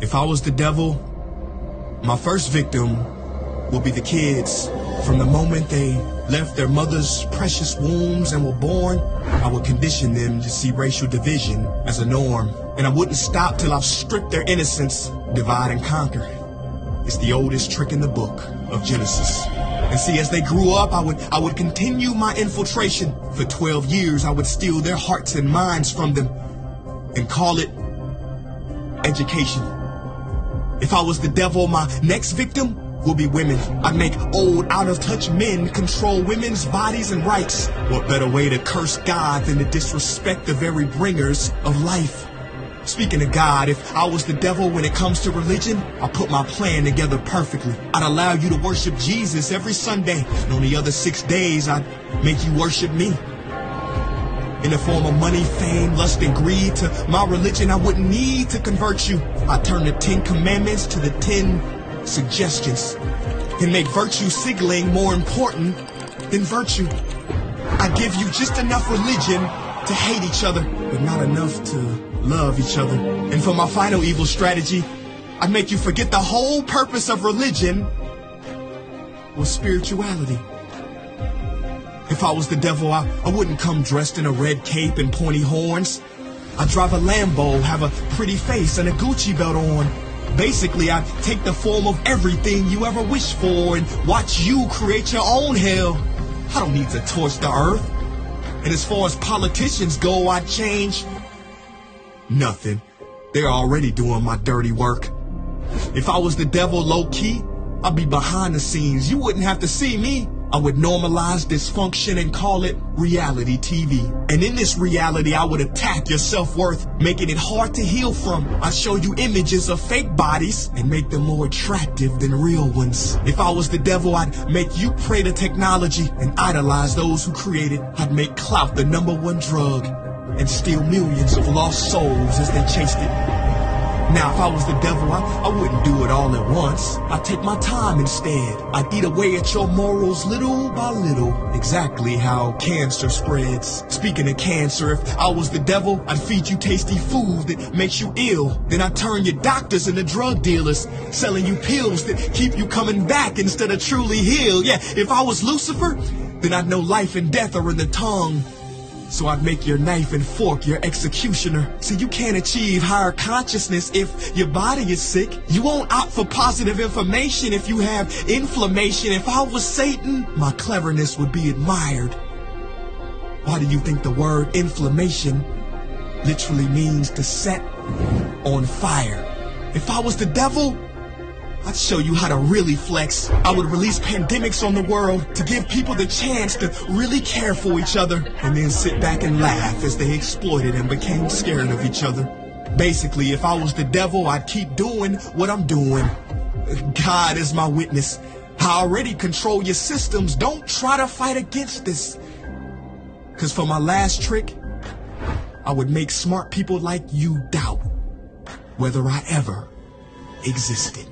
If I was the devil, my first victim will be the kids. From the moment they left their mother's precious wombs and were born, I would condition them to see racial division as a norm. And I wouldn't stop till I've stripped their innocence, divide and conquer. It's the oldest trick in the book of Genesis. And see, as they grew up, I would continue my infiltration. For 12 years, I would steal their hearts and minds from them and call it education. If I was the devil, my next victim will be women. I'd make old, out-of-touch men control women's bodies and rights. What better way to curse God than to disrespect the very bringers of life? Speaking of God, if I was the devil when it comes to religion, I'll put my plan together perfectly. I'd allow you to worship Jesus every Sunday, and on the other 6 days, I'd make you worship me. In the form of money, fame, lust, and greed, to my religion, I wouldn't need to convert you. I'd turn the 10 commandments to the 10 suggestions and make virtue signaling more important than virtue. I give you just enough religion to hate each other, but not enough to love each other. And for my final evil strategy, I'd make you forget the whole purpose of religion was spirituality. If I was the devil, I wouldn't come dressed in a red cape and pointy horns. I'd drive a Lambo, have a pretty face and a Gucci belt on. Basically, I'd take the form of everything you ever wished for and watch you create your own hell. I don't need to torch the earth. And as far as politicians go, I'd change nothing. They're already doing my dirty work. If I was the devil low-key, I'd be behind the scenes. You wouldn't have to see me. I would normalize dysfunction and call it reality TV. And in this reality, I would attack your self-worth, making it hard to heal from. I'd show you images of fake bodies and make them more attractive than real ones. If I was the devil, I'd make you pray to technology and idolize those who created. I'd make clout the #1 drug and steal millions of lost souls as they chased it. Now, if I was the devil, I wouldn't do it all at once. I'd take my time instead. I'd eat away at your morals little by little, exactly how cancer spreads. Speaking of cancer, if I was the devil, I'd feed you tasty food that makes you ill. Then I'd turn your doctors into drug dealers, selling you pills that keep you coming back instead of truly healed. Yeah, if I was Lucifer, then I'd know life and death are in the tongue. So I'd make your knife and fork your executioner. See, you can't achieve higher consciousness if your body is sick. You won't opt for positive information if you have inflammation. If I was Satan, my cleverness would be admired. Why do you think the word inflammation literally means to set on fire? If I was the devil, I'd show you how to really flex. I would release pandemics on the world to give people the chance to really care for each other and then sit back and laugh as they exploited and became scared of each other. Basically, if I was the devil, I'd keep doing what I'm doing. God is my witness. I already control your systems. Don't try to fight against this. Because for my last trick, I would make smart people like you doubt whether I ever existed.